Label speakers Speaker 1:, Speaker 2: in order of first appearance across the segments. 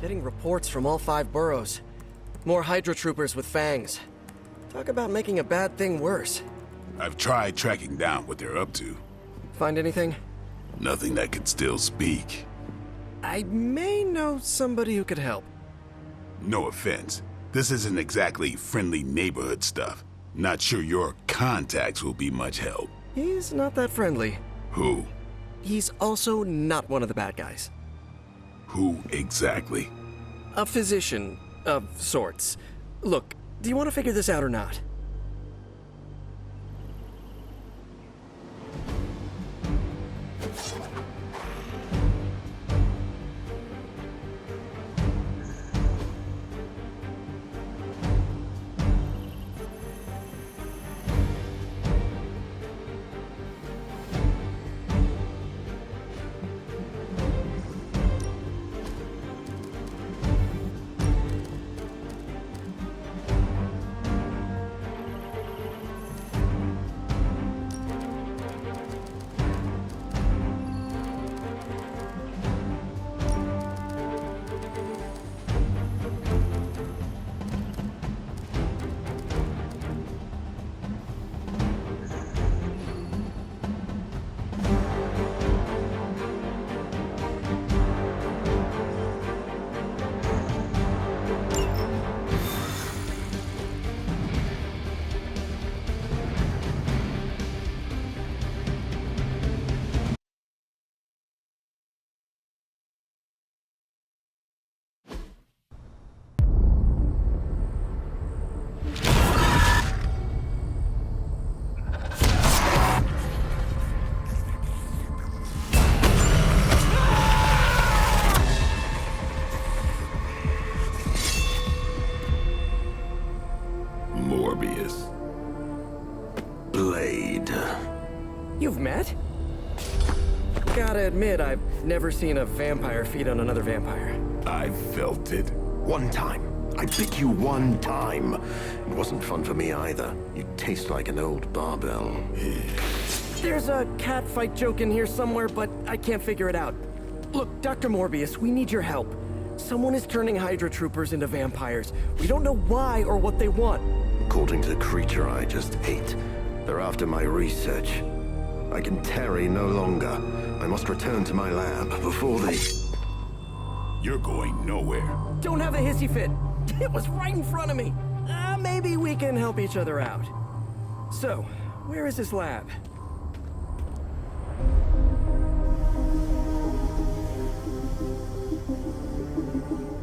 Speaker 1: Getting reports from all 5 boroughs. More Hydra troopers with fangs. Talk about making a bad thing worse.
Speaker 2: I've tried tracking down what they're up to.
Speaker 1: Find anything?
Speaker 2: Nothing that could still speak.
Speaker 1: I may know somebody who could help.
Speaker 2: No offense. This isn't exactly friendly neighborhood stuff. Not sure your contacts will be much help.
Speaker 1: He's not that friendly.
Speaker 2: Who?
Speaker 1: He's also not one of the bad guys.
Speaker 2: Who exactly?
Speaker 1: A physician of sorts. Look, do you want to figure this out or not?
Speaker 2: Morbius.
Speaker 3: Blade.
Speaker 1: You've met? Gotta admit, I've never seen a vampire feed on another vampire.
Speaker 2: I felt it.
Speaker 3: One time. I bit you one time. It wasn't fun for me either. You taste like an old barbell.
Speaker 1: There's a cat fight joke in here somewhere, but I can't figure it out. Look, Dr. Morbius, we need your help. Someone is turning Hydra troopers into vampires. We don't know why or what they want.
Speaker 3: According to the creature I just ate, they're after my research. I can tarry no longer. I must return to my lab before they...
Speaker 2: You're going nowhere.
Speaker 1: Don't have a hissy fit. It was right in front of me. Maybe we can help each other out. So, where is this lab?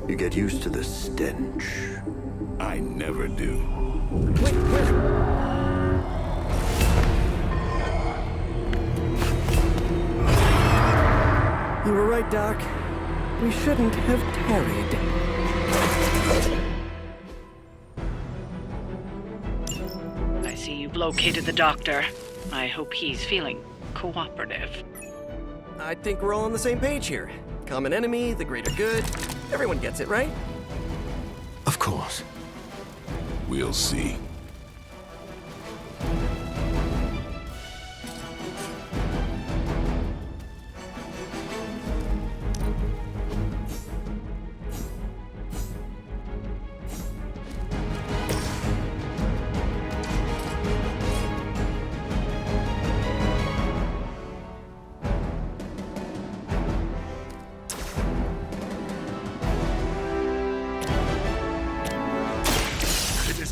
Speaker 3: You get used to the stench.
Speaker 2: I never do.
Speaker 1: Wait, where? You were right, Doc. We shouldn't have tarried.
Speaker 4: I see you've located the doctor. I hope he's feeling cooperative.
Speaker 1: I think we're all on the same page here. Common enemy, the greater good. Everyone gets it, right?
Speaker 3: Of course.
Speaker 2: We'll see.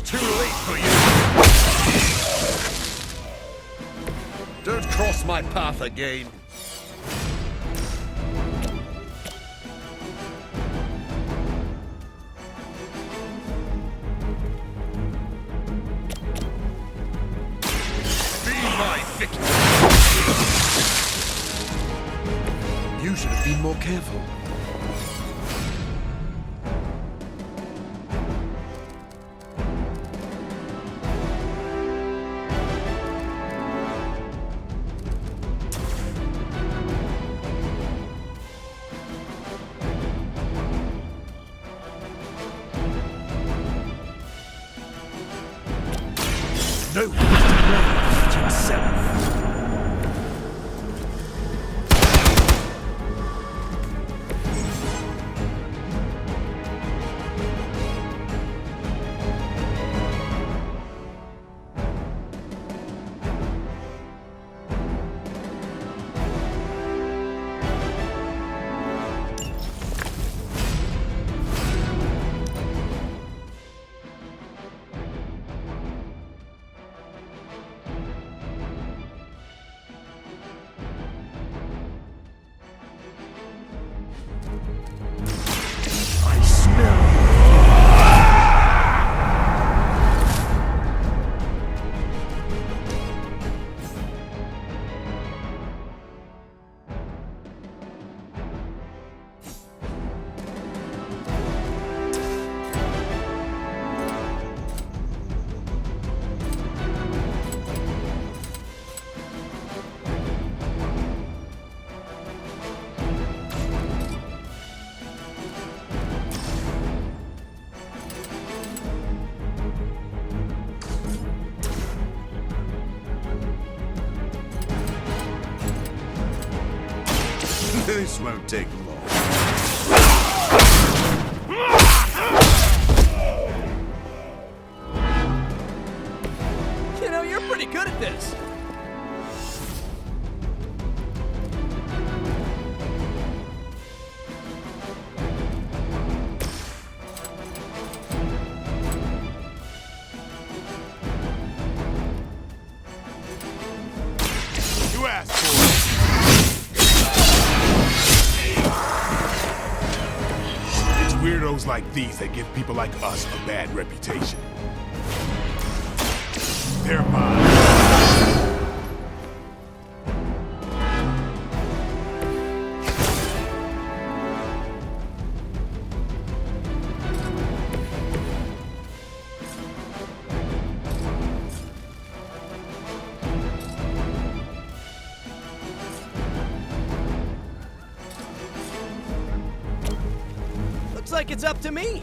Speaker 5: Too late for you! Don't cross my path again. Be my victim! You should have been more careful. No one is to himself. This won't take long.
Speaker 1: You know, you're pretty good at this.
Speaker 2: You asked for it. It's weirdos like these that give people like us a bad reputation. They're mine.
Speaker 1: Looks like it's up to me.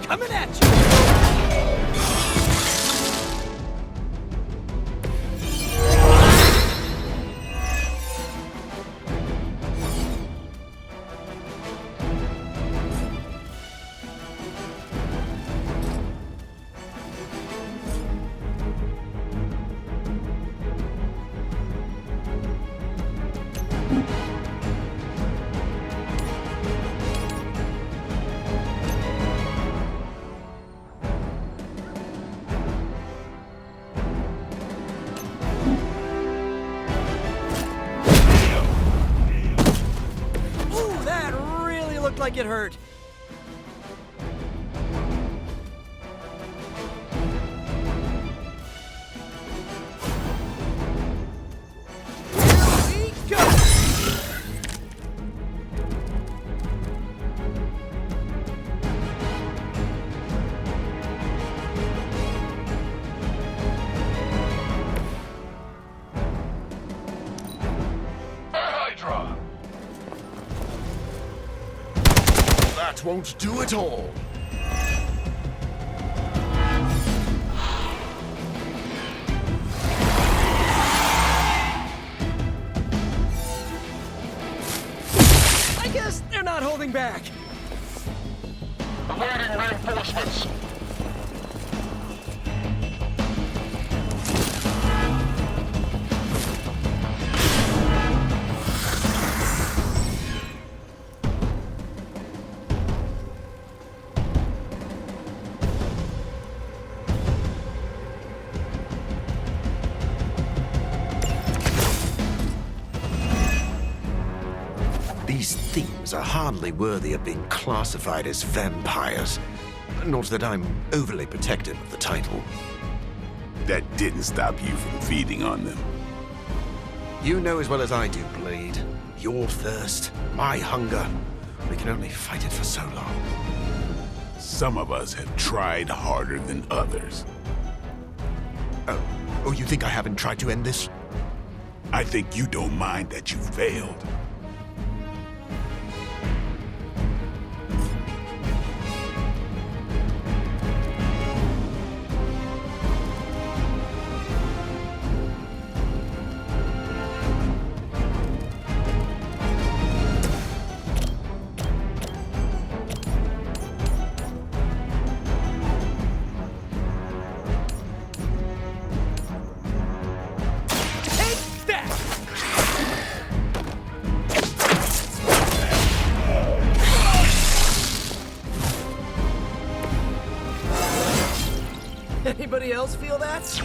Speaker 1: Coming at you! Ooh, that really looked like it hurt. Here we go!
Speaker 5: Hydra! That won't do it all.
Speaker 1: I guess they're not holding back.
Speaker 5: Awaiting reinforcements.
Speaker 3: These things are hardly worthy of being classified as vampires. Not that I'm overly protective of the title.
Speaker 2: That didn't stop you from feeding on them.
Speaker 3: You know as well as I do, Blade. Your thirst, my hunger. We can only fight it for so long.
Speaker 2: Some of us have tried harder than others.
Speaker 3: Oh, you think I haven't tried to end this?
Speaker 2: I think you don't mind that you failed.
Speaker 1: Take that! Anybody else feel that?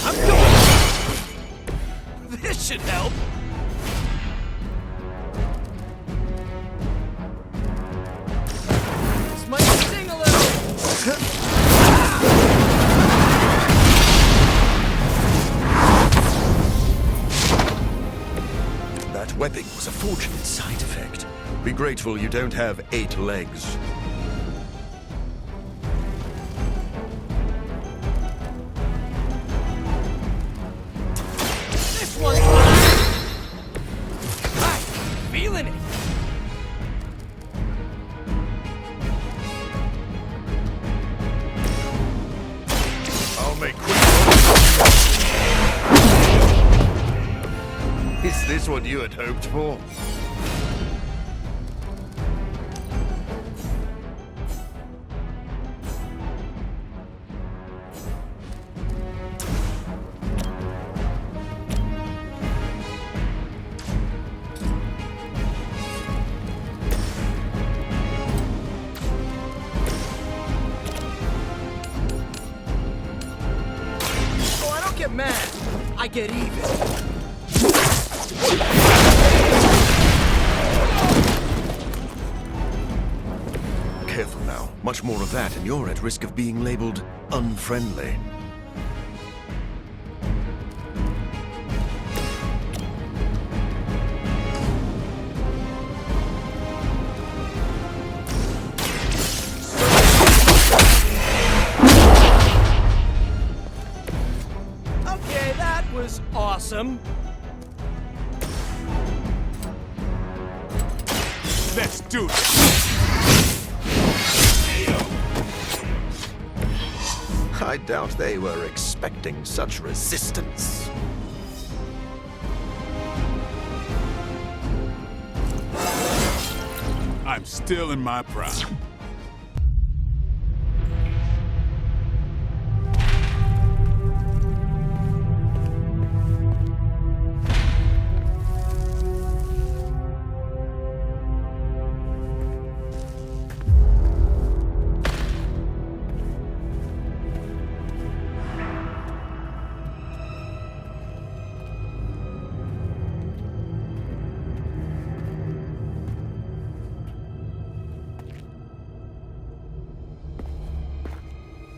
Speaker 1: I'm going! This should help! This might sting a little!
Speaker 3: That webbing was a fortunate side effect. Be grateful you don't have 8 legs.
Speaker 1: This one's mine!
Speaker 5: Is this what you had hoped for?
Speaker 1: Oh, I don't get mad. I get even.
Speaker 5: Careful now. Much more of that, and you're at risk of being labeled unfriendly.
Speaker 1: Okay, that was awesome.
Speaker 2: Let's do it.
Speaker 5: I doubt they were expecting such resistance.
Speaker 2: I'm still in my prime.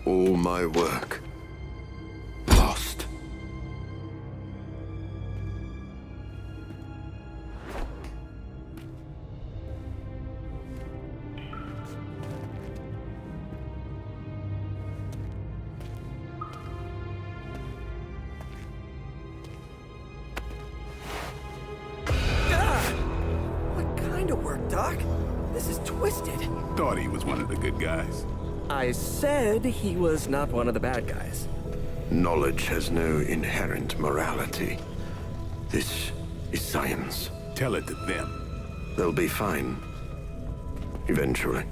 Speaker 3: All my work lost.
Speaker 1: What kind of work, Doc? This is twisted.
Speaker 2: Thought he was one of the good guys.
Speaker 1: I said he was not one of the bad guys.
Speaker 3: Knowledge has no inherent morality. This is science.
Speaker 2: Tell it to them.
Speaker 3: They'll be fine. Eventually.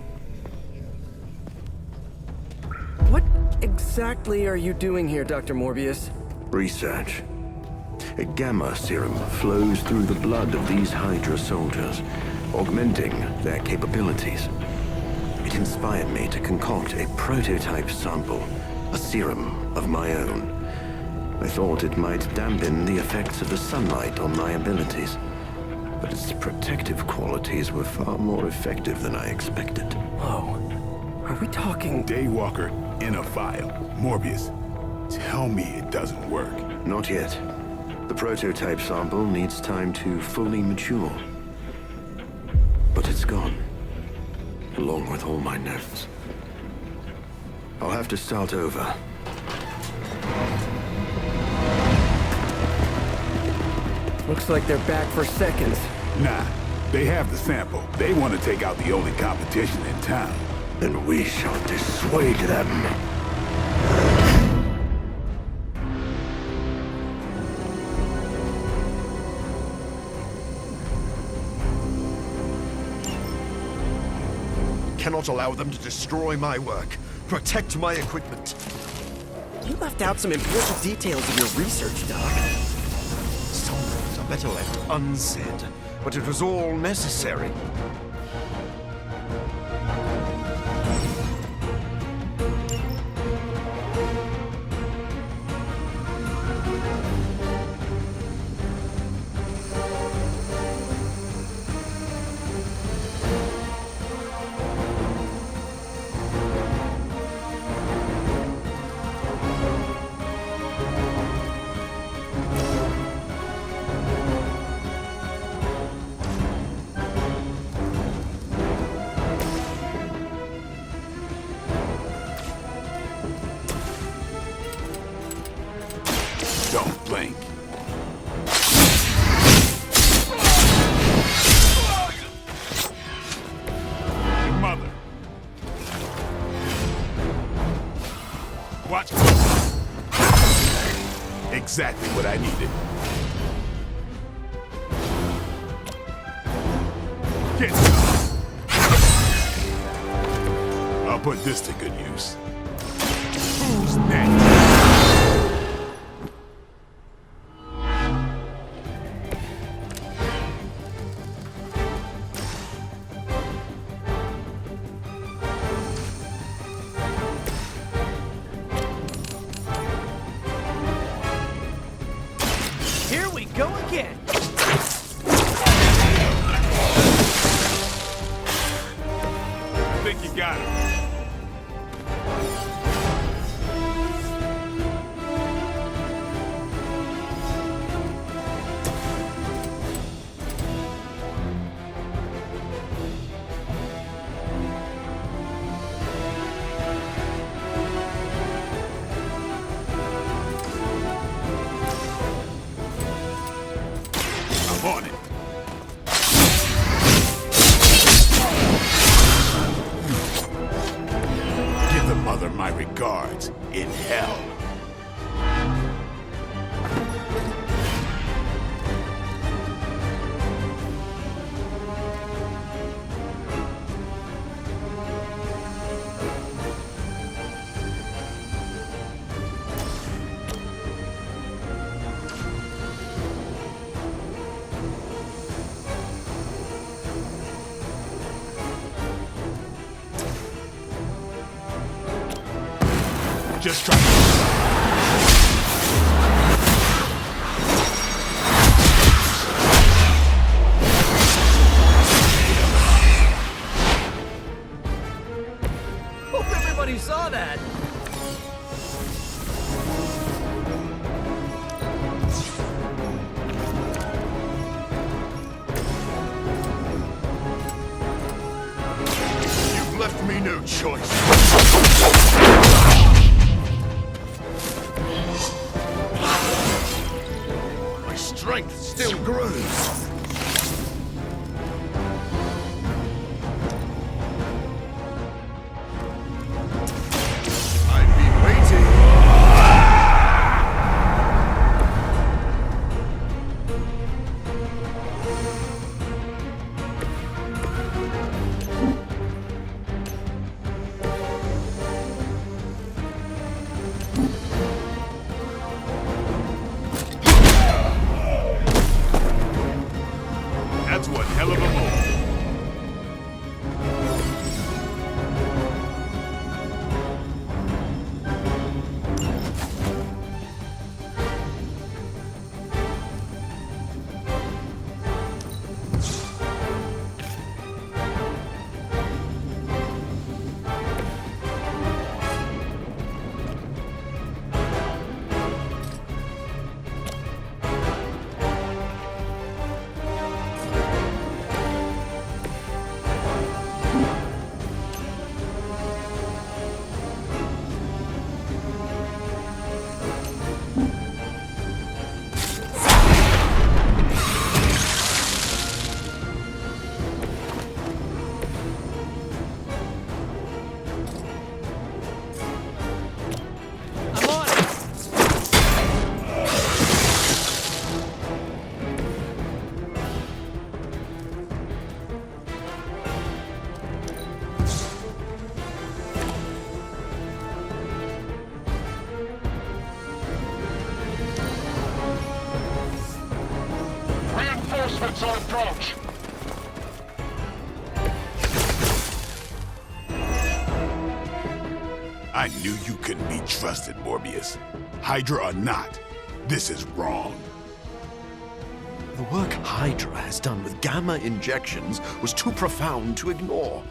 Speaker 1: What exactly are you doing here, Dr. Morbius?
Speaker 3: Research. A gamma serum flows through the blood of these Hydra soldiers, augmenting their capabilities. It inspired me to concoct a prototype sample, a serum of my own. I thought it might dampen the effects of the sunlight on my abilities, but its protective qualities were far more effective than I expected.
Speaker 1: Whoa. Are we talking...
Speaker 2: Daywalker in a vial. Morbius, tell me it doesn't work.
Speaker 3: Not yet. The prototype sample needs time to fully mature. But it's gone. Along with all my notes. I'll have to start over.
Speaker 1: Looks like they're back for seconds.
Speaker 2: Nah, they have the sample. They want to take out the only competition in town.
Speaker 3: Then we shall dissuade them.
Speaker 5: Cannot allow them to destroy my work. Protect my equipment.
Speaker 1: You left out some important details of your research, Doc.
Speaker 5: Some things are better left unsaid, but it was all necessary.
Speaker 2: Don't blink. Mother. Watch. Exactly what I needed. put this to good use. Who's next?
Speaker 1: Here we go again.
Speaker 2: I think you got it. I'm on it. Give the mother my regards in hell. Just try.
Speaker 1: Hope everybody saw that.
Speaker 5: You've left me no choice. My strength still grows. I've been waiting.
Speaker 2: That's one hell of a move.
Speaker 1: I'm on it.
Speaker 6: Reinforcements on approach.
Speaker 2: I knew you couldn't be trusted, Morbius. Hydra or not, this is wrong.
Speaker 5: The work Hydra has done with gamma injections was too profound to ignore.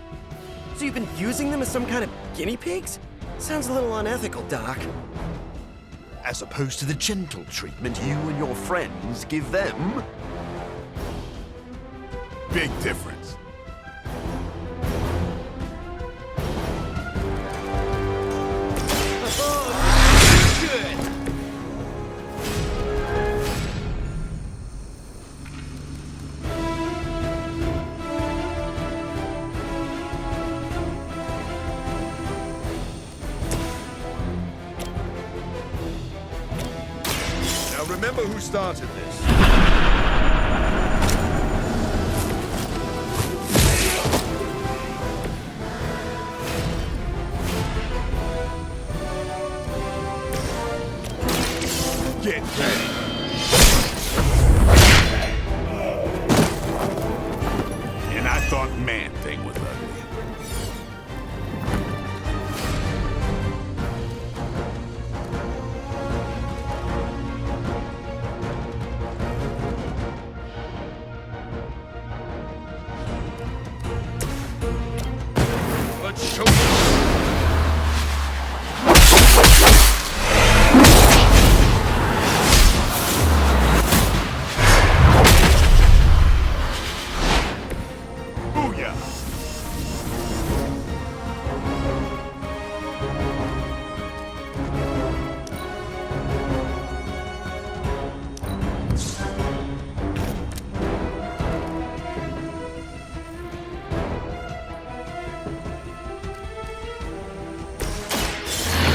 Speaker 1: So you've been using them as some kind of guinea pigs? Sounds a little unethical, Doc.
Speaker 5: As opposed to the gentle treatment you and your friends give them.
Speaker 2: Big difference.
Speaker 1: Good.
Speaker 5: Now remember who started this.
Speaker 2: Get ready. And I thought Man-Thing was ugly.
Speaker 5: Let's show them.
Speaker 2: Booyah!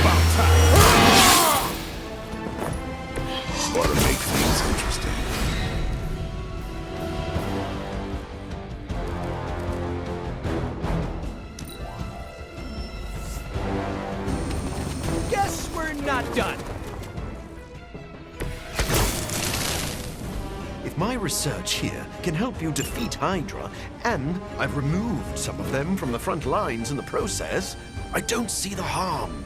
Speaker 2: About time. Ought to make things interesting.
Speaker 1: Guess we're not done.
Speaker 5: If my research here can help you defeat Hydra, and I've removed some of them from the front lines in the process, I don't see the harm.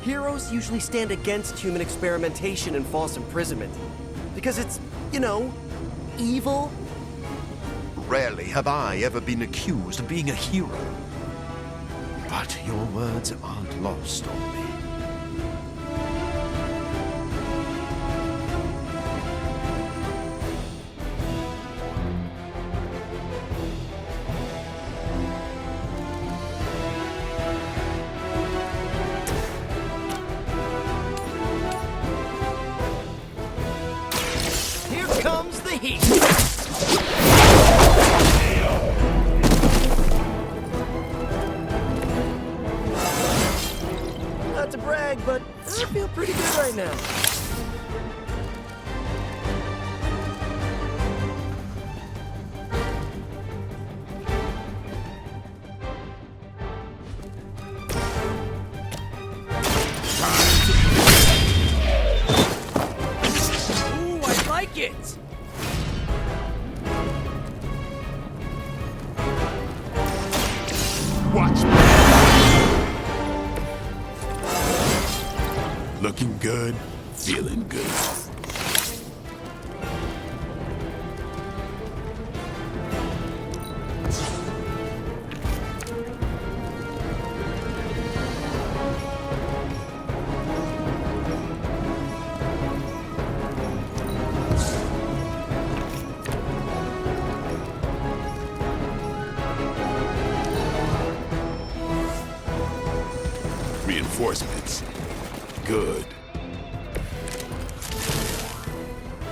Speaker 1: Heroes usually stand against human experimentation and false imprisonment. Because it's, you know, evil.
Speaker 5: Rarely have I ever been accused of being a hero. But your words aren't lost on me.
Speaker 1: Here comes the heat. Not to brag, but I feel pretty good right now. Ooh, I like it.
Speaker 2: Watch me. Looking good, feeling good. Reinforcements. Good.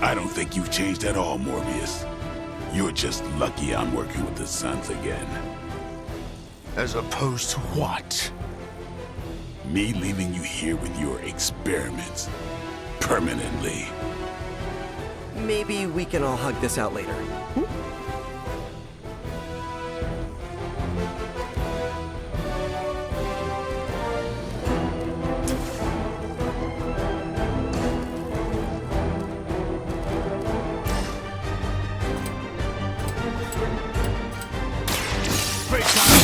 Speaker 2: I don't think you've changed at all, Morbius. You're just lucky I'm working with the Sons again.
Speaker 5: As opposed to what?
Speaker 2: Me leaving you here with your experiments. Permanently.
Speaker 1: Maybe we can all hug this out later.
Speaker 2: Break time.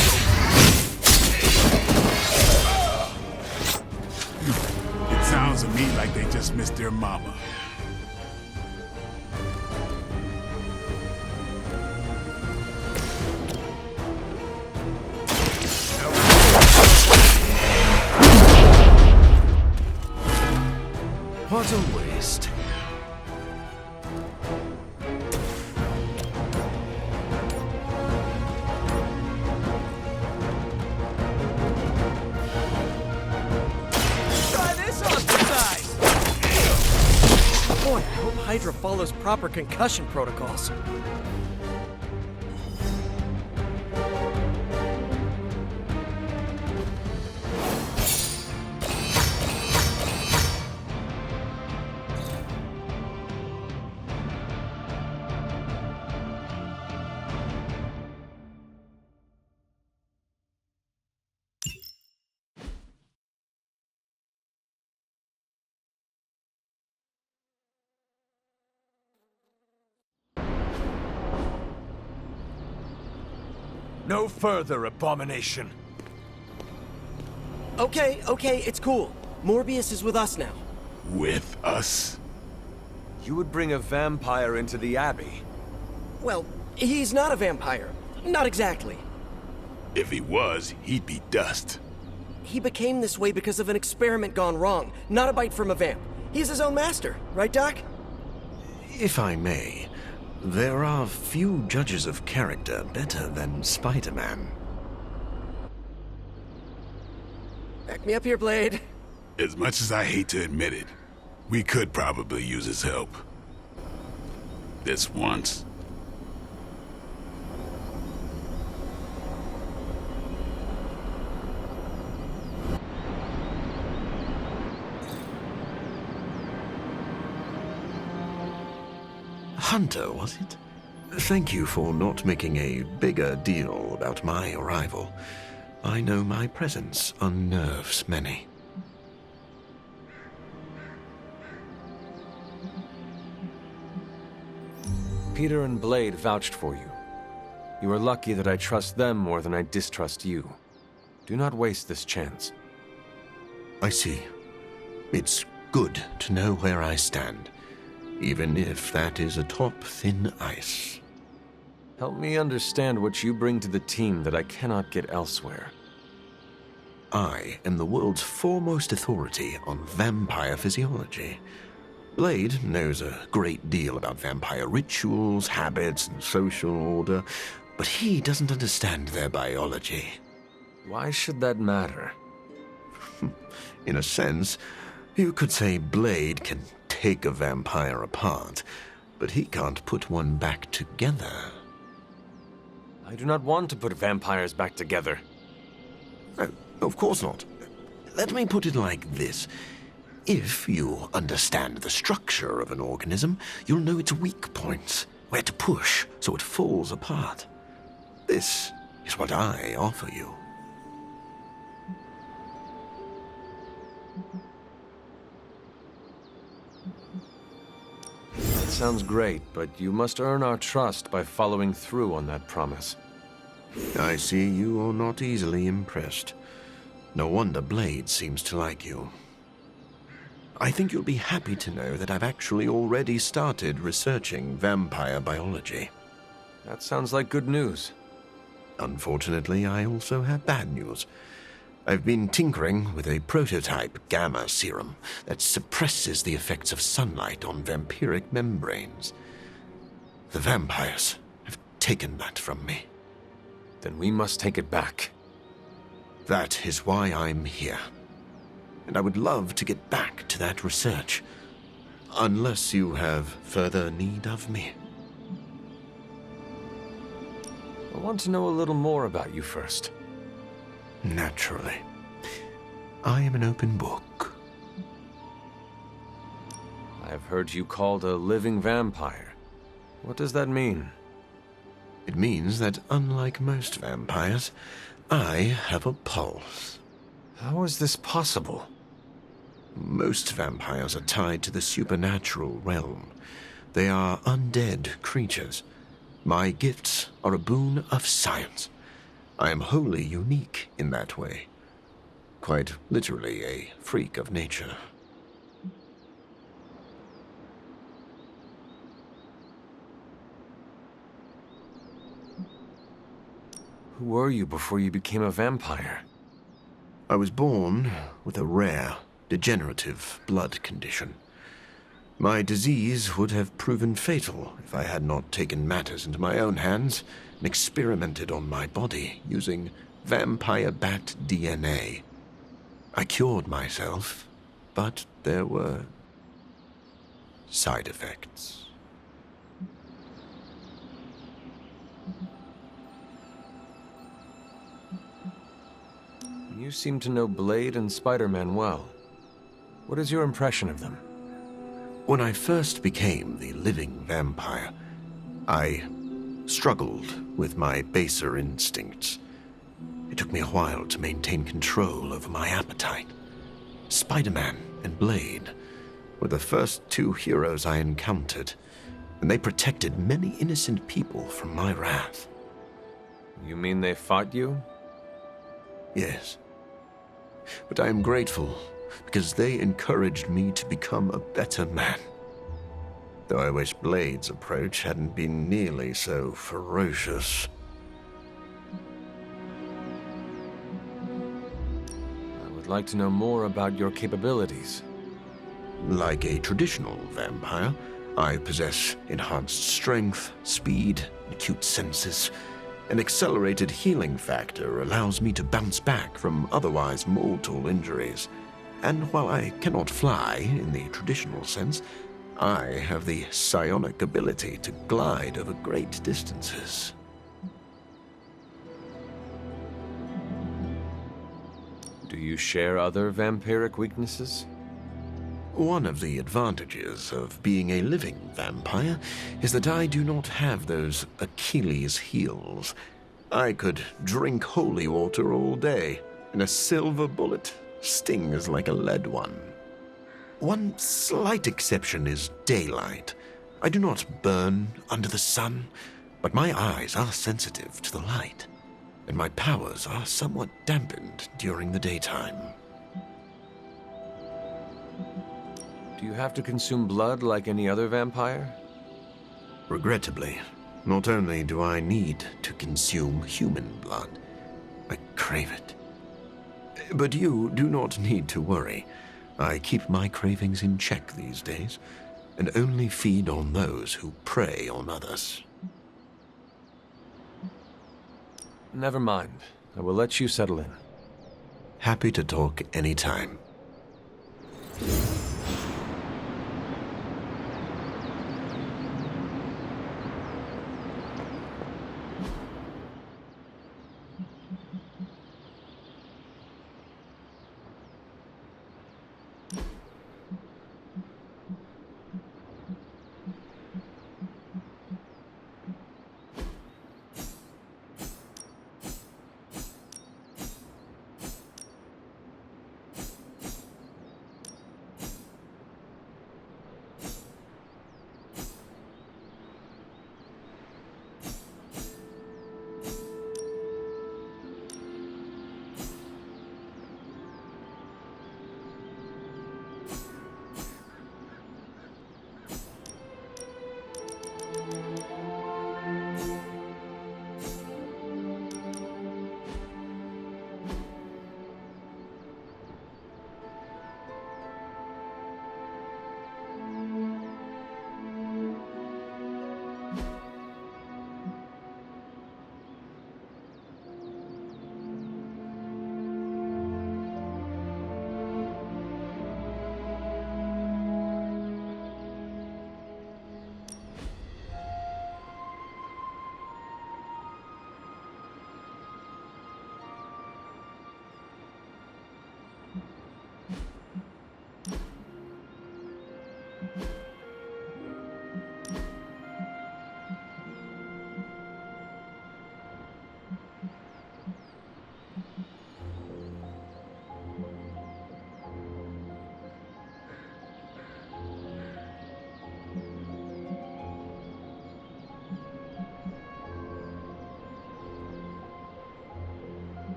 Speaker 2: It sounds to me like they just missed their mama.
Speaker 5: What a waste.
Speaker 1: Try this on for size. Boy, I hope Hydra follows proper concussion protocols.
Speaker 6: No further abomination.
Speaker 1: Okay, it's cool. Morbius is with us now.
Speaker 2: With us?
Speaker 6: You would bring a vampire into the Abbey?
Speaker 1: Well, he's not a vampire. Not exactly.
Speaker 2: If he was, he'd be dust.
Speaker 1: He became this way because of an experiment gone wrong, not a bite from a vamp. He's his own master, right, Doc?
Speaker 3: If I may, there are few judges of character better than Spider-Man.
Speaker 1: Back me up here, Blade.
Speaker 2: As much as I hate to admit it, we could probably use his help. This once.
Speaker 3: Hunter, was it? Thank you for not making a bigger deal about my arrival. I know my presence unnerves many.
Speaker 6: Peter and Blade vouched for you. You are lucky that I trust them more than I distrust you. Do not waste this chance.
Speaker 3: I see. It's good to know where I stand, even if that is atop thin ice.
Speaker 6: Help me understand what you bring to the team that I cannot get elsewhere.
Speaker 3: I am the world's foremost authority on vampire physiology. Blade knows a great deal about vampire rituals, habits, and social order, but he doesn't understand their biology.
Speaker 6: Why should that matter?
Speaker 3: In a sense, you could say Blade can take a vampire apart, but he can't put one back together.
Speaker 6: I do not want to put vampires back together.
Speaker 3: No, of course not. Let me put it like this. If you understand the structure of an organism, you'll know its weak points, where to push so it falls apart. This is what I offer you.
Speaker 6: That sounds great, but you must earn our trust by following through on that promise.
Speaker 3: I see you are not easily impressed. No wonder Blade seems to like you. I think you'll be happy to know that I've actually already started researching vampire biology.
Speaker 6: That sounds like good news.
Speaker 3: Unfortunately, I also have bad news. I've been tinkering with a prototype gamma serum that suppresses the effects of sunlight on vampiric membranes. The vampires have taken that from me.
Speaker 6: Then we must take it back.
Speaker 3: That is why I'm here. And I would love to get back to that research. Unless you have further need of me.
Speaker 6: I want to know a little more about you first.
Speaker 3: Naturally. I am an open book.
Speaker 6: I have heard you called a living vampire. What does that mean?
Speaker 3: It means that unlike most vampires, I have a pulse.
Speaker 6: How is this possible?
Speaker 3: Most vampires are tied to the supernatural realm. They are undead creatures. My gifts are a boon of science. I am wholly unique in that way. Quite literally a freak of nature.
Speaker 6: Who were you before you became a vampire?
Speaker 3: I was born with a rare, degenerative blood condition. My disease would have proven fatal if I had not taken matters into my own hands and experimented on my body using vampire bat DNA. I cured myself, but there were side effects.
Speaker 6: You seem to know Blade and Spider-Man well. What is your impression of them?
Speaker 3: When I first became the living vampire, I struggled with my baser instincts. It took me a while to maintain control over my appetite. Spider-Man and Blade were the first two heroes I encountered, and they protected many innocent people from my wrath.
Speaker 6: You mean they fought you?
Speaker 3: Yes. But I am grateful, because they encouraged me to become a better man. Though I wish Blade's approach hadn't been nearly so ferocious.
Speaker 6: I would like to know more about your capabilities.
Speaker 3: Like a traditional vampire, I possess enhanced strength, speed, acute senses. An accelerated healing factor allows me to bounce back from otherwise mortal injuries. And while I cannot fly in the traditional sense, I have the psionic ability to glide over great distances.
Speaker 6: Do you share other vampiric weaknesses?
Speaker 3: One of the advantages of being a living vampire is that I do not have those Achilles heels. I could drink holy water all day, and a silver bullet stings like a lead one. One slight exception is daylight. I do not burn under the sun, but my eyes are sensitive to the light, and my powers are somewhat dampened during the daytime.
Speaker 6: Do you have to consume blood like any other vampire?
Speaker 3: Regrettably, not only do I need to consume human blood, I crave it. But you do not need to worry. I keep my cravings in check these days, and only feed on those who prey on others.
Speaker 6: Never mind. I will let you settle in.
Speaker 3: Happy to talk anytime.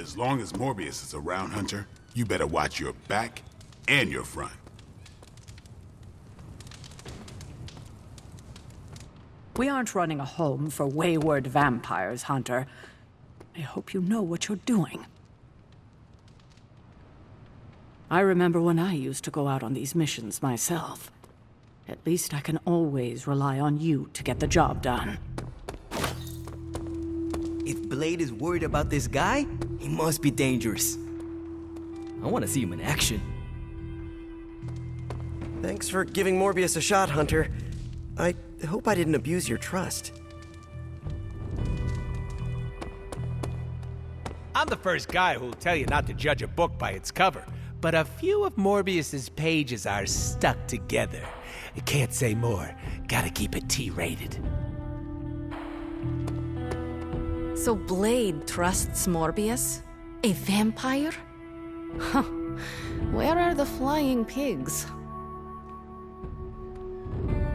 Speaker 2: As long as Morbius is around, Hunter, you better watch your back and your front.
Speaker 4: We aren't running a home for wayward vampires, Hunter. I hope you know what you're doing. I remember when I used to go out on these missions myself. At least I can always rely on you to get the job done.
Speaker 7: If Blade is worried about this guy, he must be dangerous. I want to see him in action.
Speaker 1: Thanks for giving Morbius a shot, Hunter. I hope I didn't abuse your trust.
Speaker 8: I'm the first guy who'll tell you not to judge a book by its cover, but a few of Morbius's pages are stuck together. I can't say more. Gotta keep it T-rated.
Speaker 9: So Blade trusts Morbius? A vampire? Huh. Where are the flying pigs?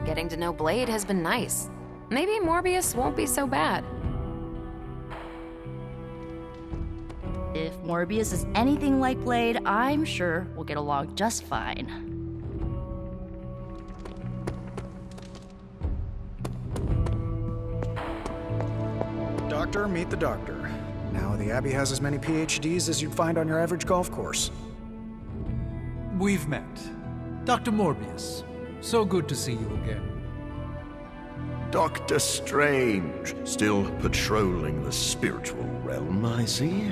Speaker 10: Getting to know Blade has been nice. Maybe Morbius won't be so bad.
Speaker 9: If Morbius is anything like Blade, I'm sure we'll get along just fine.
Speaker 11: Doctor, meet the doctor. Now, the Abbey has as many PhDs as you'd find on your average golf course.
Speaker 12: We've met. Dr. Morbius. So good to see you again.
Speaker 3: Doctor Strange, still patrolling the spiritual realm, I see.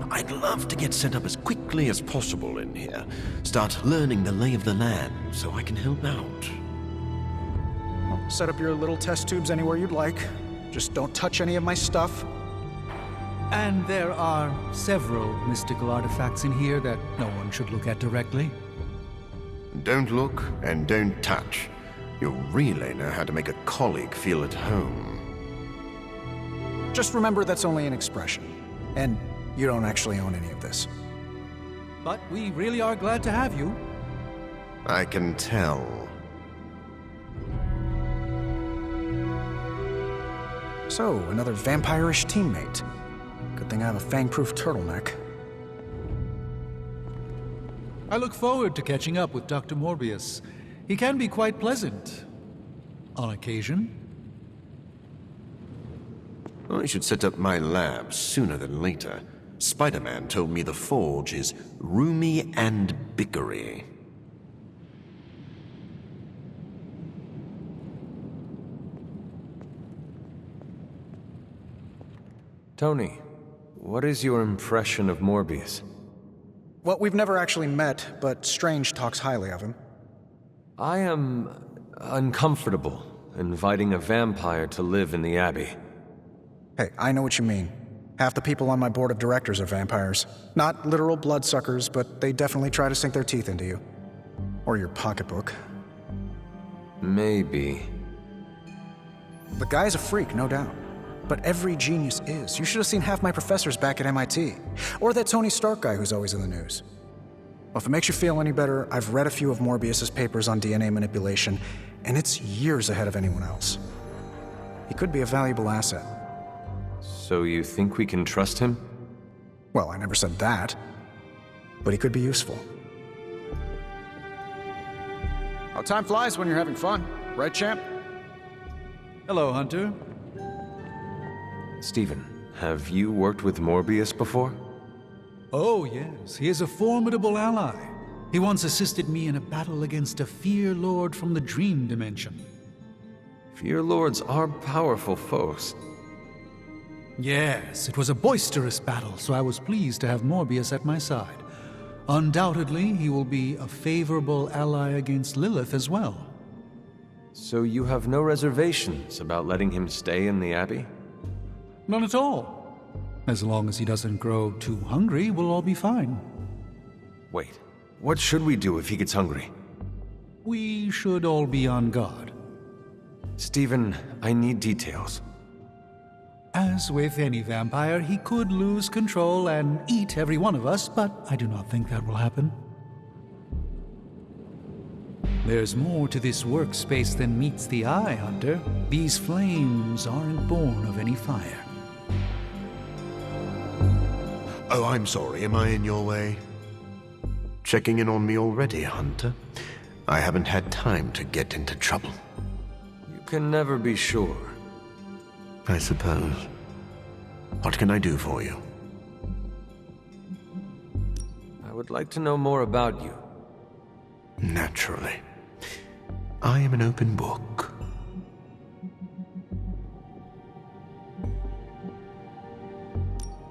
Speaker 3: I'd love to get set up as quickly as possible in here. Start learning the lay of the land so I can help out.
Speaker 11: Well, set up your little test tubes anywhere you'd like. Just don't touch any of my stuff.
Speaker 12: And there are several mystical artifacts in here that no one should look at directly.
Speaker 3: Don't look and don't touch. You'll really know how to make a colleague feel at home.
Speaker 11: Just remember that's only an expression. And you don't actually own any of this.
Speaker 12: But we really are glad to have you.
Speaker 3: I can tell.
Speaker 11: So, another vampire-ish teammate. Good thing I have a fang-proof turtleneck.
Speaker 12: I look forward to catching up with Dr. Morbius. He can be quite pleasant. On occasion.
Speaker 3: I should set up my lab sooner than later. Spider-Man told me the Forge is roomy and bickery.
Speaker 6: Tony, what is your impression of Morbius?
Speaker 11: Well, we've never actually met, but Strange talks highly of him.
Speaker 6: I am uncomfortable inviting a vampire to live in the Abbey.
Speaker 11: Hey, I know what you mean. Half the people on my board of directors are vampires. Not literal bloodsuckers, but they definitely try to sink their teeth into you. Or your pocketbook.
Speaker 6: Maybe.
Speaker 11: The guy's a freak, no doubt. But every genius is. You should have seen half my professors back at MIT. Or that Tony Stark guy who's always in the news. Well, if it makes you feel any better, I've read a few of Morbius's papers on DNA manipulation, and it's years ahead of anyone else. He could be a valuable asset.
Speaker 6: So you think we can trust him?
Speaker 11: Well, I never said that. But he could be useful. Oh, time flies when you're having fun. Right, champ?
Speaker 12: Hello, Hunter.
Speaker 6: Stephen, have you worked with Morbius before?
Speaker 12: Oh, yes. He is a formidable ally. He once assisted me in a battle against a Fear Lord from the Dream Dimension.
Speaker 6: Fear Lords are powerful foes.
Speaker 12: Yes, it was a boisterous battle, so I was pleased to have Morbius at my side. Undoubtedly, he will be a favorable ally against Lilith as well.
Speaker 6: So you have no reservations about letting him stay in the Abbey?
Speaker 12: None at all. As long as he doesn't grow too hungry, we'll all be fine.
Speaker 6: Wait, what should we do if he gets hungry?
Speaker 12: We should all be on guard.
Speaker 6: Stephen, I need details.
Speaker 12: As with any vampire, he could lose control and eat every one of us, but I do not think that will happen. There's more to this workspace than meets the eye, Hunter. These flames aren't born of any fire.
Speaker 3: Oh, I'm sorry. Am I in your way? Checking in on me already, Hunter? I haven't had time to get into trouble.
Speaker 6: You can never be sure.
Speaker 3: I suppose. What can I do for you?
Speaker 6: I would like to know more about you.
Speaker 3: Naturally. I am an open book.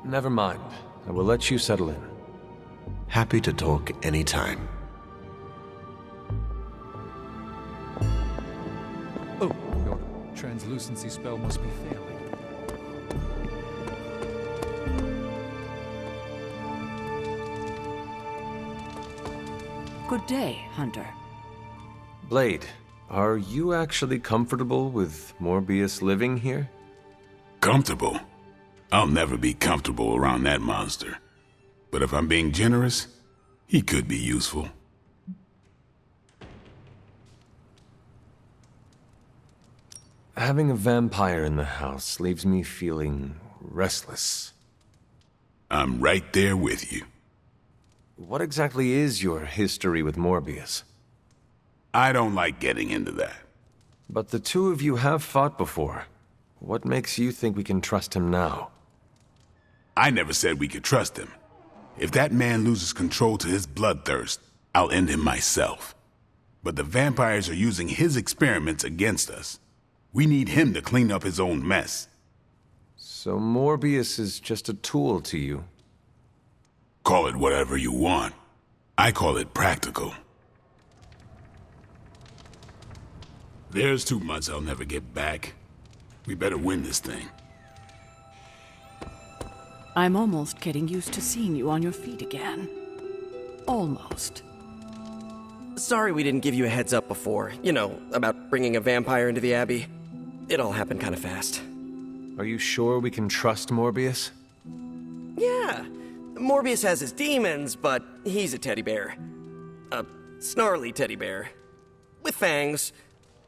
Speaker 6: Never mind. I will let you settle in.
Speaker 3: Happy to talk anytime.
Speaker 12: Oh, your translucency spell must be failing.
Speaker 4: Good day, Hunter.
Speaker 6: Blade, are you actually comfortable with Morbius living here?
Speaker 2: Comfortable? I'll never be comfortable around that monster. But if I'm being generous, he could be useful.
Speaker 6: Having a vampire in the house leaves me feeling restless.
Speaker 2: I'm right there with you.
Speaker 6: What exactly is your history with Morbius?
Speaker 2: I don't like getting into that.
Speaker 6: But the two of you have fought before. What makes you think we can trust him now?
Speaker 2: I never said we could trust him. If that man loses control to his bloodthirst, I'll end him myself. But the vampires are using his experiments against us. We need him to clean up his own mess.
Speaker 6: So Morbius is just a tool to you?
Speaker 2: Call it whatever you want. I call it practical. There's 2 months I'll never get back. We better win this thing.
Speaker 4: I'm almost getting used to seeing you on your feet again. Almost.
Speaker 1: Sorry we didn't give you a heads up before. You know, about bringing a vampire into the Abbey. It all happened kind of fast.
Speaker 6: Are you sure we can trust Morbius?
Speaker 1: Yeah. Morbius has his demons, but he's a teddy bear. A snarly teddy bear. With fangs.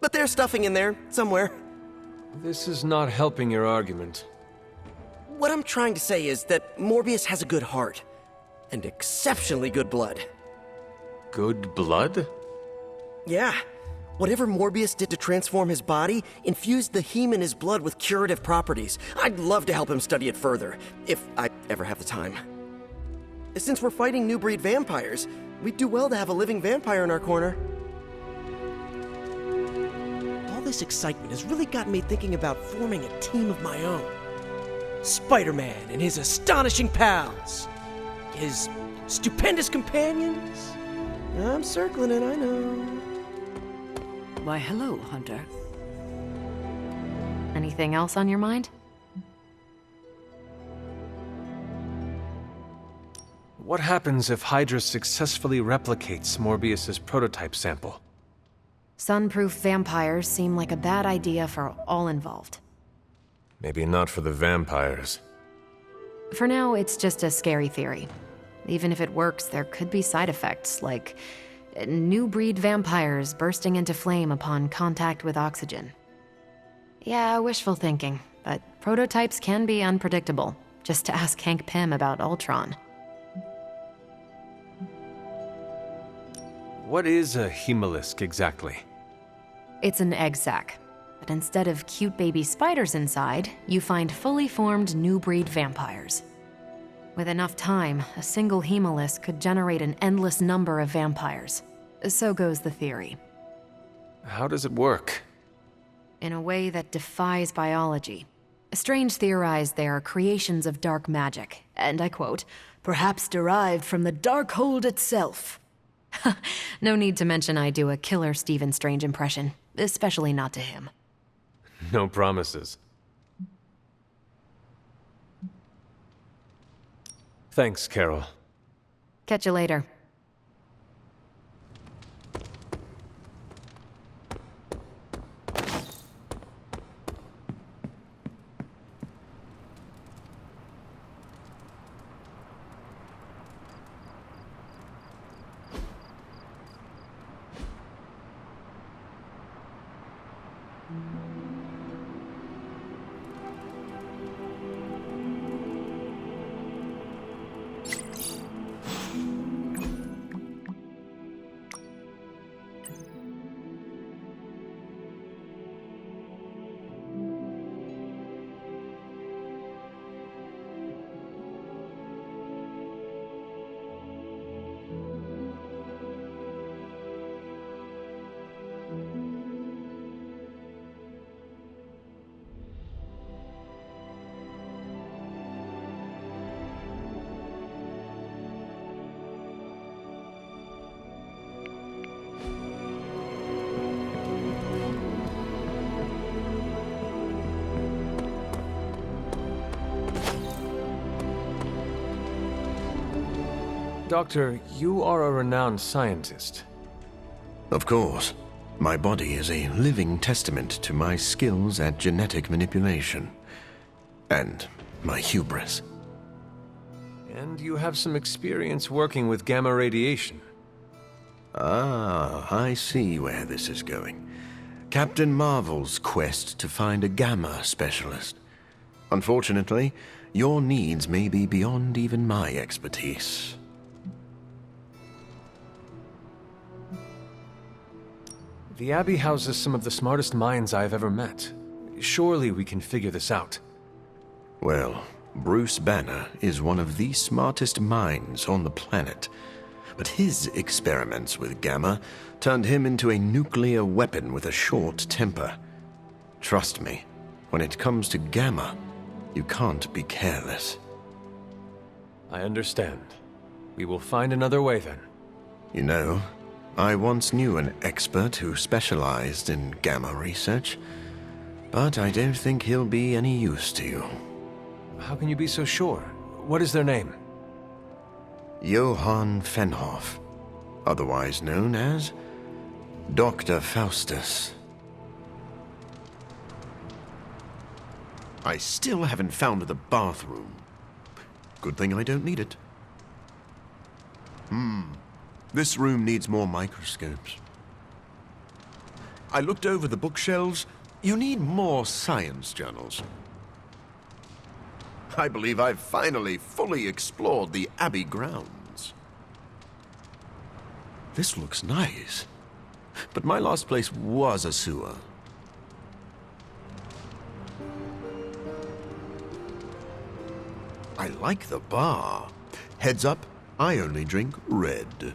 Speaker 1: But there's stuffing in there, somewhere.
Speaker 6: This is not helping your argument.
Speaker 1: What I'm trying to say is that Morbius has a good heart. And exceptionally good blood.
Speaker 6: Good blood?
Speaker 1: Yeah. Whatever Morbius did to transform his body infused the heme in his blood with curative properties. I'd love to help him study it further, if I ever have the time. Since we're fighting new breed vampires, we'd do well to have a living vampire in our corner. All this excitement has really gotten me thinking about forming a team of my own. Spider-Man and his astonishing pals. His stupendous companions. I'm circling it, I know.
Speaker 4: Why, hello, Hunter.
Speaker 10: Anything else on your mind?
Speaker 6: What happens if Hydra successfully replicates Morbius's prototype sample?
Speaker 10: Sunproof vampires seem like a bad idea for all involved.
Speaker 6: Maybe not for the vampires.
Speaker 10: For now, it's just a scary theory. Even if it works, there could be side effects, like new breed vampires bursting into flame upon contact with oxygen. Yeah, wishful thinking, but prototypes can be unpredictable. Just to ask Hank Pym about Ultron.
Speaker 6: What is a hemolisk exactly?
Speaker 10: It's an egg sac, but instead of cute baby spiders inside, you find fully formed new breed vampires. With enough time, a single hemolisk could generate an endless number of vampires. So goes the theory.
Speaker 6: How does it work?
Speaker 10: In a way that defies biology. Strange theorized they are creations of dark magic, and I quote, perhaps derived from the Darkhold itself. No need to mention I do a killer Stephen Strange impression, especially not to him.
Speaker 6: No promises. Thanks, Carol.
Speaker 10: Catch you later.
Speaker 6: Doctor, you are a renowned scientist.
Speaker 3: Of course. My body is a living testament to my skills at genetic manipulation. And my hubris.
Speaker 6: And you have some experience working with gamma radiation.
Speaker 3: Ah, I see where this is going. Captain Marvel's quest to find a gamma specialist. Unfortunately, your needs may be beyond even my expertise.
Speaker 6: The Abbey houses some of the smartest minds I've ever met. Surely we can figure this out.
Speaker 3: Well, Bruce Banner is one of the smartest minds on the planet. But his experiments with gamma turned him into a nuclear weapon with a short temper. Trust me, when it comes to gamma, you can't be careless.
Speaker 6: I understand. We will find another way then.
Speaker 3: You know, I once knew an expert who specialized in gamma research, but I don't think he'll be any use to you.
Speaker 6: How can you be so sure? What is their name?
Speaker 3: Johann Fenhoff, otherwise known as Dr. Faustus. I still haven't found the bathroom. Good thing I don't need it. This room needs more microscopes. I looked over the bookshelves. You need more science journals. I believe I've finally fully explored the Abbey grounds. This looks nice. But my last place was a sewer. I like the bar. Heads up, I only drink red.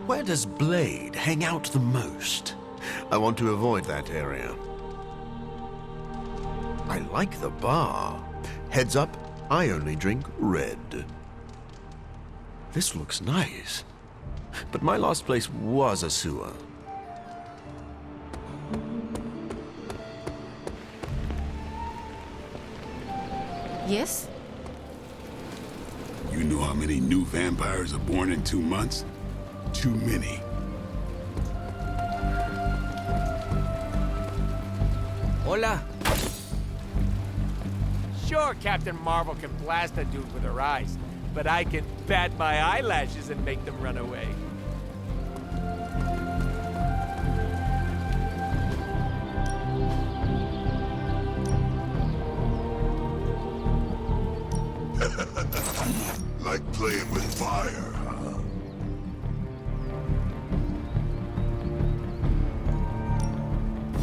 Speaker 3: Where does Blade hang out the most? I want to avoid that area. I like the bar. Heads up, I only drink red. This looks nice. But my last place was a sewer.
Speaker 10: Yes?
Speaker 2: You know how many new vampires are born in 2 months? Too many.
Speaker 8: Hola. Sure, Captain Marvel can blast a dude with her eyes, but I can bat my eyelashes and make them run away.
Speaker 2: Like playing with fire, huh?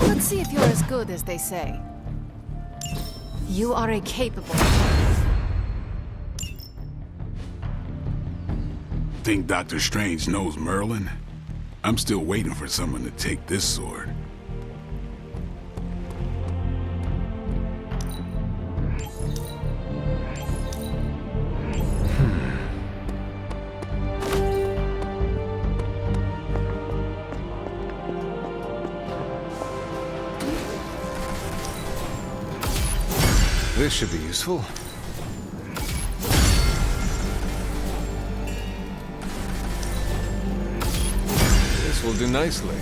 Speaker 10: Let's see if you're as good as they say. You are a capable...
Speaker 2: Think Doctor Strange knows Merlin? I'm still waiting for someone to take this sword.
Speaker 6: This should be useful. This will do nicely.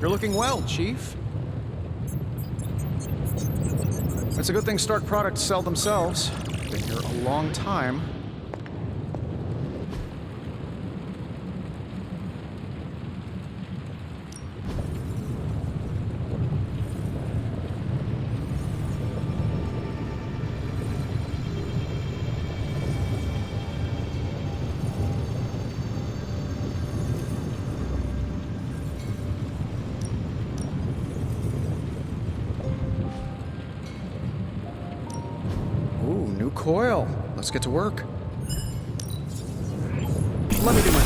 Speaker 11: You're looking well, Chief. It's a good thing Stark products sell themselves. Been here a long time. Ooh, new coil. Let's get to work. Let me do my...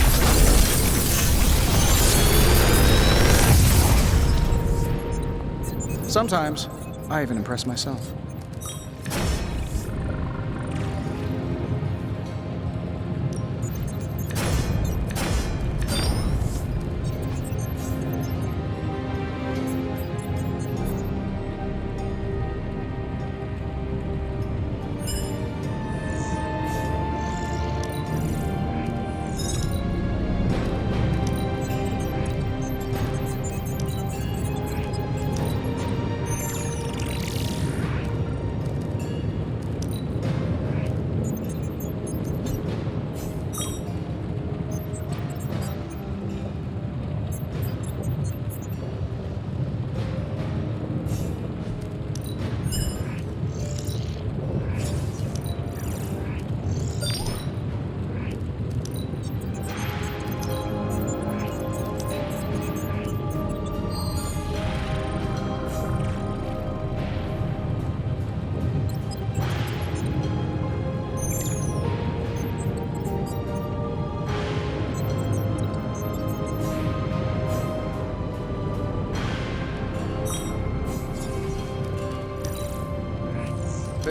Speaker 11: Sometimes, I even impress myself.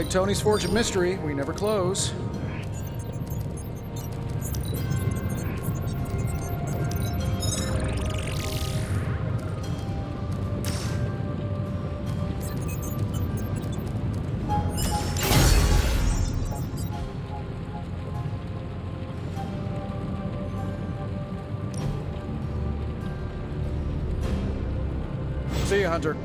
Speaker 11: Big Tony's Forge of Mystery. We never close. See you, Hunter.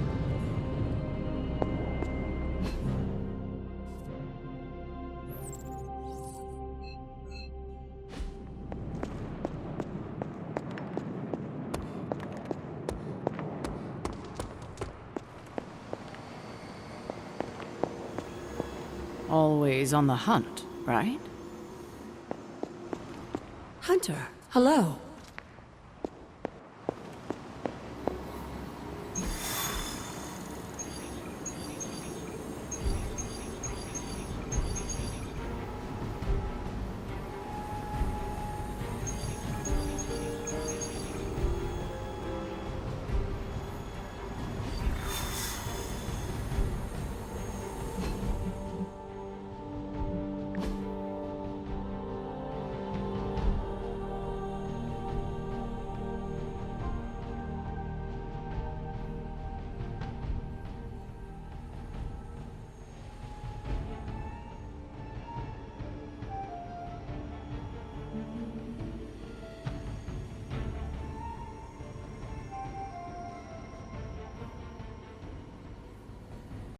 Speaker 4: Always on the hunt, right?
Speaker 13: Hunter, hello.